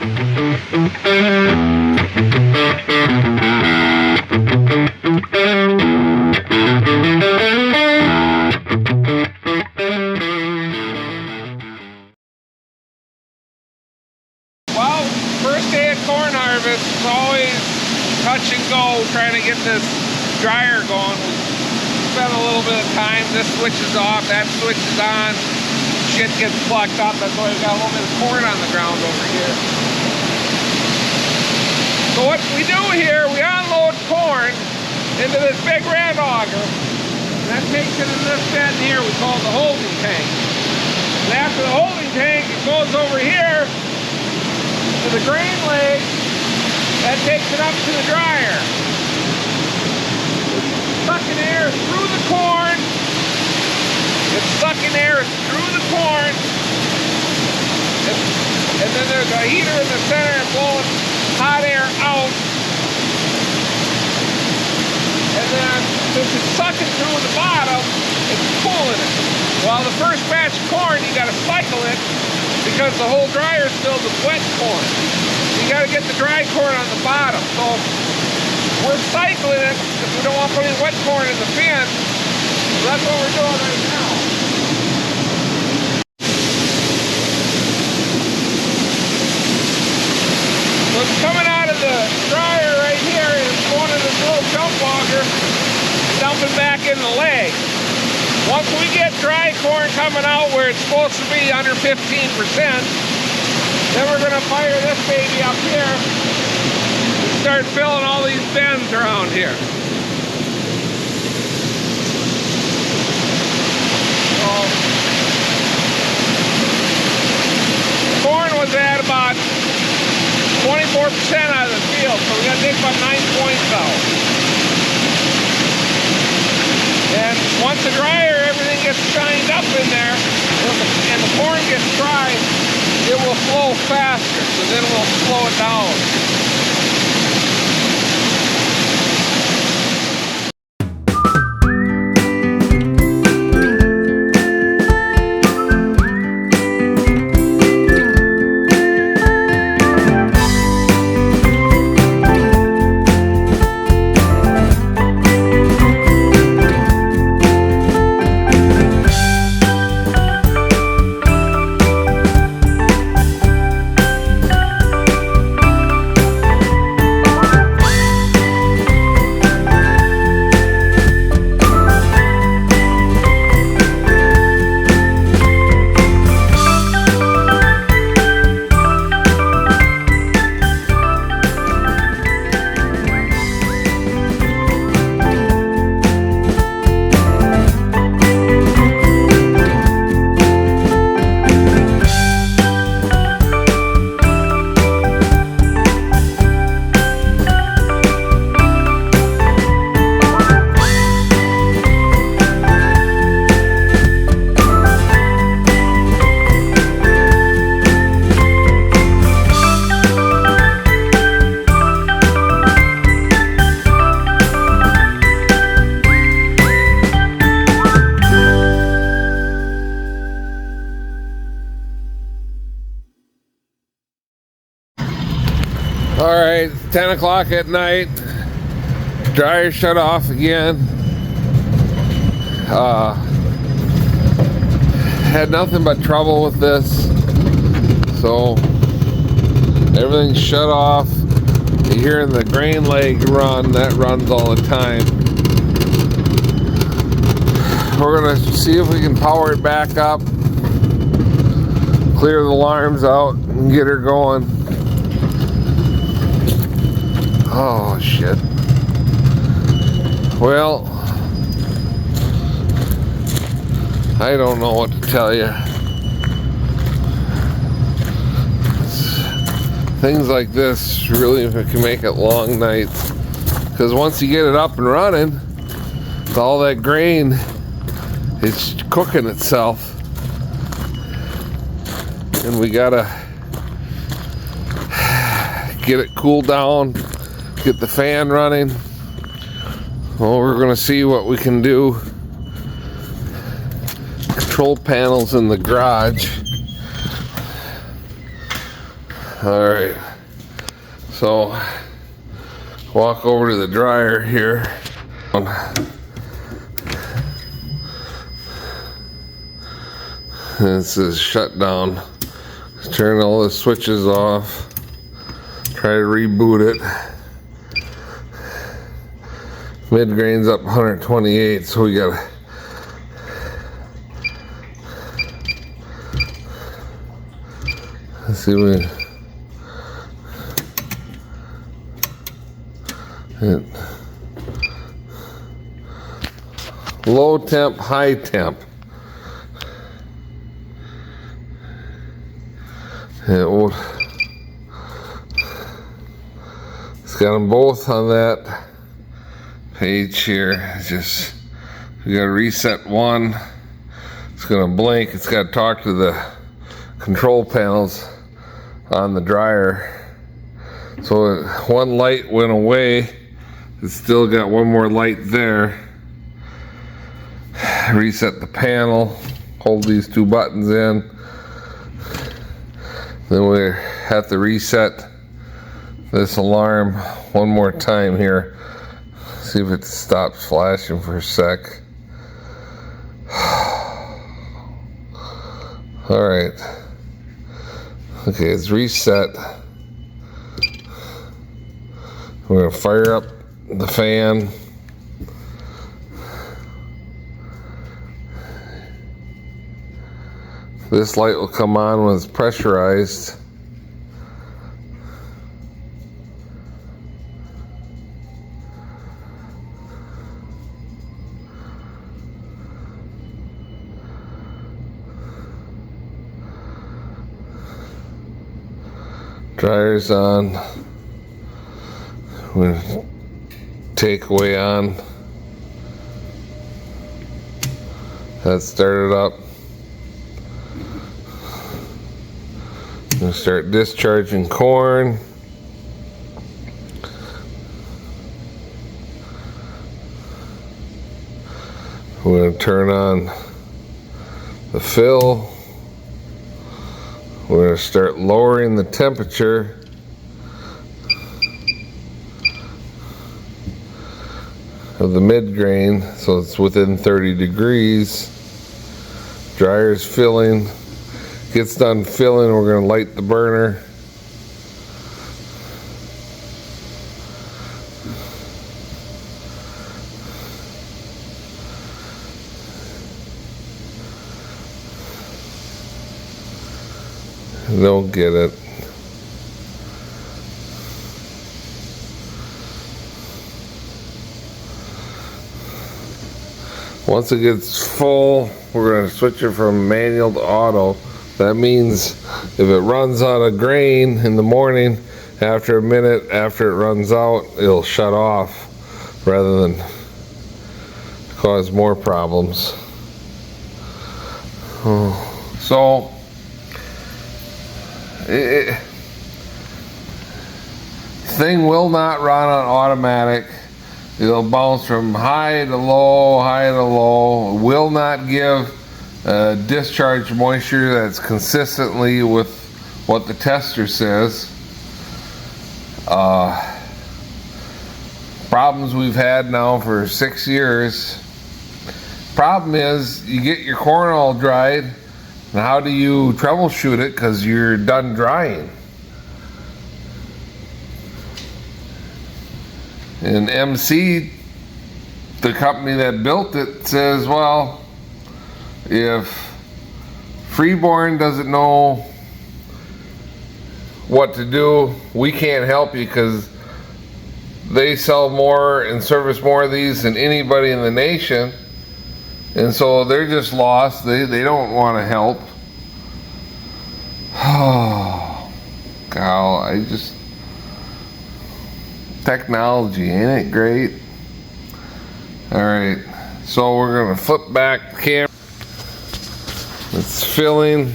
Well, first day of corn harvest is always touch and go trying to get this dryer going. We spent a little bit of time. This switches off, that switches on. Shit gets plucked up. That's why we've got a little bit of corn on the ground over here. So what we do here, we unload corn into this big red auger. And that takes it in this bed here we call the holding tank. And after the holding tank, it goes over here to the grain leg. That takes it up to the dryer. It's sucking air through the corn. It's sucking air through the corn. And then there's a heater in the center blowing hot air out. And then since it's sucking through the bottom, it's cooling it. Well, the first batch of corn, you got to cycle it because the whole dryer is filled with wet corn. You got to get the dry corn on the bottom. So we're cycling it because we don't want to put any wet corn in the bin. So that's what we're doing right now. What's coming out of the dryer right here is going in this little jump auger, dumping back in the leg. Once we get dry corn coming out where it's supposed to be under 15%, then we're going to fire this baby up here and start filling all these bins around here. So, corn was at about 24% out of the field, so we got to take about 9 points out. And once the dryer, everything gets shined up in there, and the corn gets dry, it will flow faster, so then we'll slow it down. All right, 10 o'clock at night. Dryer shut off again. Had nothing but trouble with this. So everything's shut off. You're hearing the grain leg run. That runs all the time. We're gonna see if we can power it back up, clear the alarms out, and get her going. Oh shit. Well, I don't know what to tell you. Things like this really can make it long nights, because once you get it up and running, all that grain is cooking itself, and we gotta get it cooled down, get the fan running. Well, we're gonna see what we can do. Control panels in the garage. All right, so walk over to the dryer here. And it says shut down. Turn all the switches off. Try to reboot it. Mid-grain's up 128, so we gotta let's see what hit. Low temp, high temp. It's got them both on that page here. It's just, we gotta reset one. It's gonna blink. It's gotta talk to the control panels on the dryer. So one light went away. It's still got one more light there. Reset the panel. Hold these two buttons in. Then we have to reset this alarm one more time here. See if it stops flashing for a sec. All right. Okay, it's reset. We're gonna fire up the fan. This light will come on when it's pressurized. Dryer's on. We're gonna take away on. That started up. We'll start discharging corn. We're going to turn on the fill. We're going to start lowering the temperature. Of the mid-grain, so it's within 30 degrees. Dryer's filling. Gets done filling, we're going to light the burner. Don't get it. Once it gets full, we're going to switch it from manual to auto. That means if it runs out of grain in the morning, after a minute after it runs out, it'll shut off rather than cause more problems. So, thing will not run on automatic. It'll bounce from high to low, high to low. It will not give discharge moisture that's consistently with what the tester says. Problems we've had now for 6 years. Problem is, you get your corn all dried, and how do you troubleshoot it because you're done drying? And MC, the company that built it, says, well, if Freeborn doesn't know what to do, we can't help you because they sell more and service more of these than anybody in the nation, and so they're just lost. They don't want to help. Oh, God, technology, ain't it great? All right, so we're gonna flip back the camera. It's filling.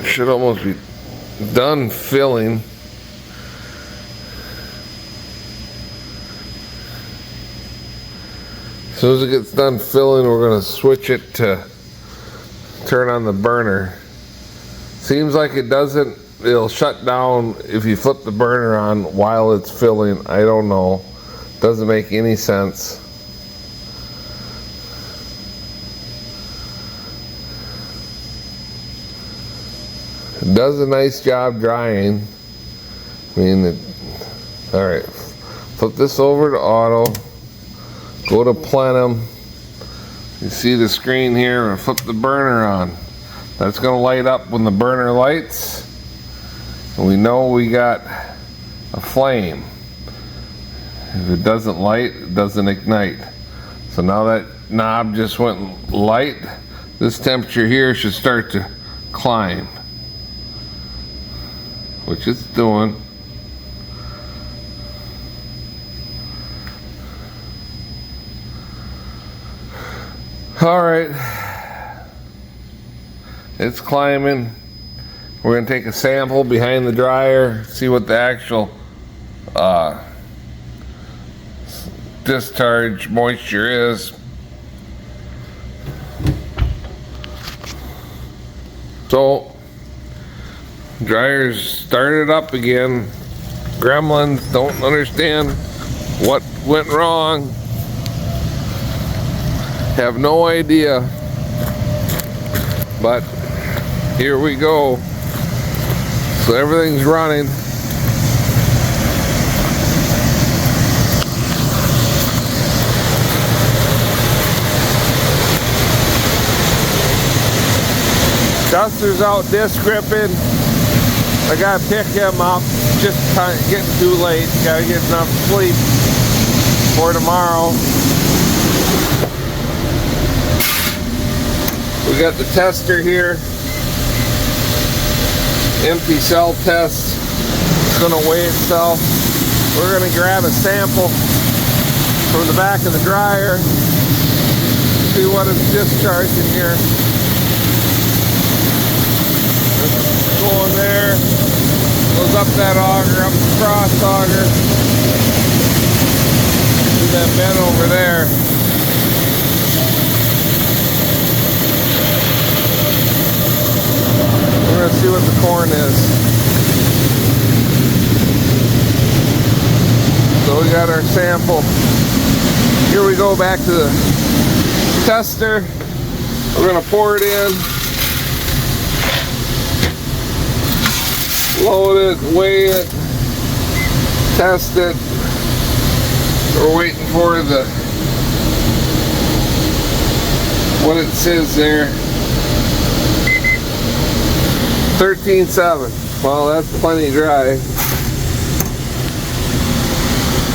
Should almost be done filling. As soon as it gets done filling, we're going to switch it to turn on the burner. Seems like it doesn't, it'll shut down if you flip the burner on while it's filling. I don't know. Doesn't make any sense. It does a nice job drying. I mean, alright. Flip this over to auto. Go to plenum. You see the screen here, and flip the burner on. That's going to light up when the burner lights. And we know we got a flame. If it doesn't light, it doesn't ignite. So now that knob just went light, this temperature here should start to climb, which it's doing. All right, it's climbing. We're going to take a sample behind the dryer, see what the actual discharge moisture is. So, dryer's started up again. Gremlins don't understand what went wrong. Have no idea. But here we go. So everything's running. Duster's out disc ripping. I gotta pick him up. Just getting too late. Gotta get enough sleep for tomorrow. We got the tester here. Empty cell test. It's gonna weigh itself. We're gonna grab a sample from the back of the dryer. See what it's discharging here. Going there. Goes up that auger, up the cross auger. See that bed over there. We're gonna see what the corn is. So we got our sample. Here we go back to the tester. We're gonna pour it in. Load it, weigh it, test it. We're waiting for what it says there. 13.7. Well, that's plenty dry.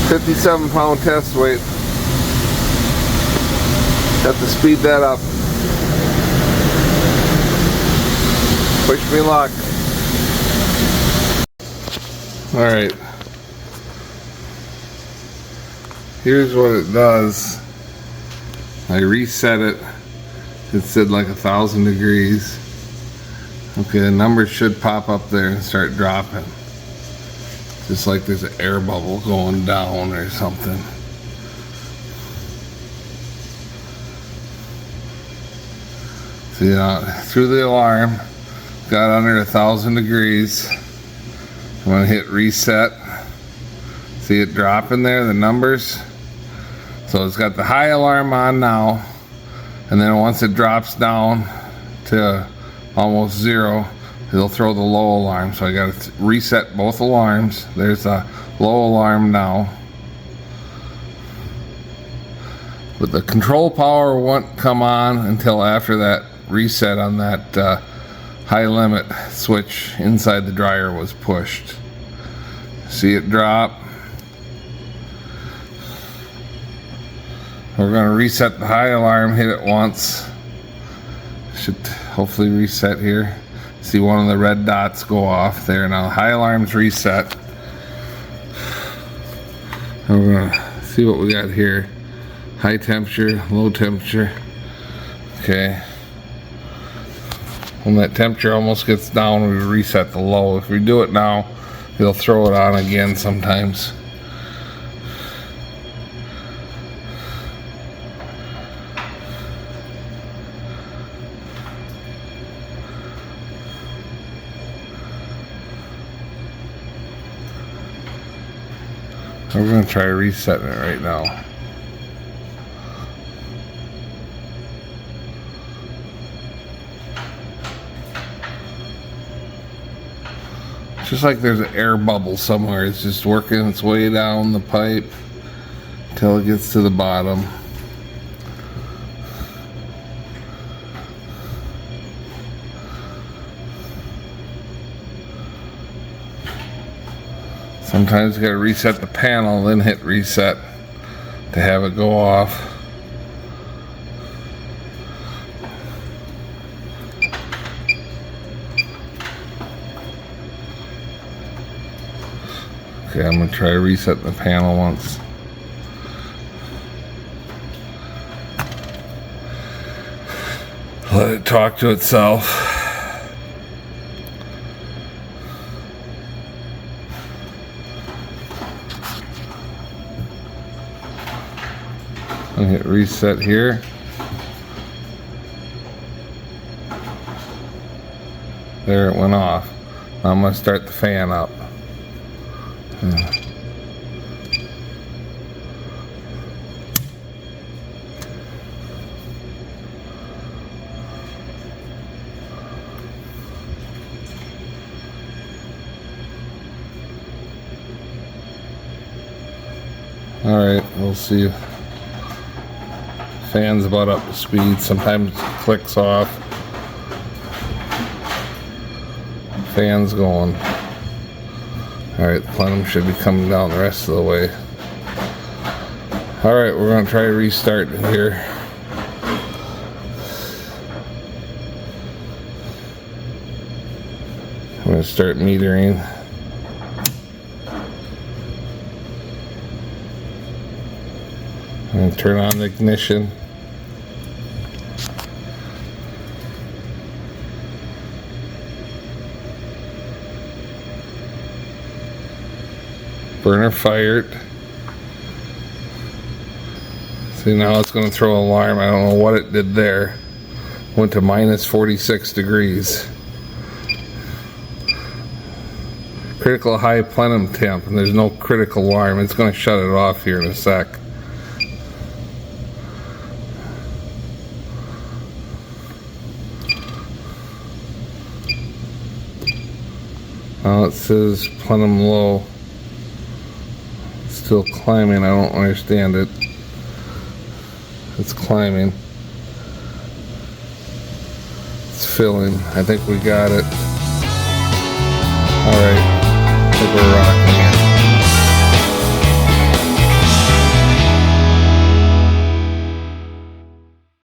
57-pound test weight. Have to speed that up. Wish me luck. Alright. Here's what it does. I reset it. It said like 1,000 degrees. Okay, the numbers should pop up there and start dropping. Just like there's an air bubble going down or something. See, through the alarm, got under 1,000 degrees. I'm gonna hit reset. See it dropping there, the numbers. So it's got the high alarm on now, and then once it drops down to almost 0, it'll throw the low alarm. So I gotta reset both alarms. There's a low alarm now. But the control power won't come on until after that reset on that high limit switch inside the dryer was pushed. See it drop. We're going to reset the high alarm, hit it once. Should hopefully reset here. See one of the red dots go off there. Now the high alarm's reset. And we're going to see what we got here. High temperature, low temperature. Okay. When that temperature almost gets down, we reset the low. If we do it now, it'll throw it on again sometimes. We're going to try resetting it right now. Just like there's an air bubble somewhere. It's just working its way down the pipe until it gets to the bottom. Sometimes you gotta reset the panel, then hit reset to have it go off. Okay, I'm gonna try resetting the panel once. Let it talk to itself. And hit reset here. There, it went off. Now I'm going to start the fan up. Alright, we'll see. Fan's about up to speed. Sometimes it clicks off. Fan's going. Alright, the plenum should be coming down the rest of the way. Alright, we're going to try restarting here. I'm going to start metering. I'm going to turn on the ignition. Burner fired. See, now it's going to throw an alarm. I don't know what it did there. Went to minus 46 degrees. Critical high plenum temp, and there's no critical alarm. It's going to shut it off here in a sec. Now it says plenum low. It's still climbing. I don't understand it. It's climbing. It's filling. I think we got it. Alright. I think we're rocking.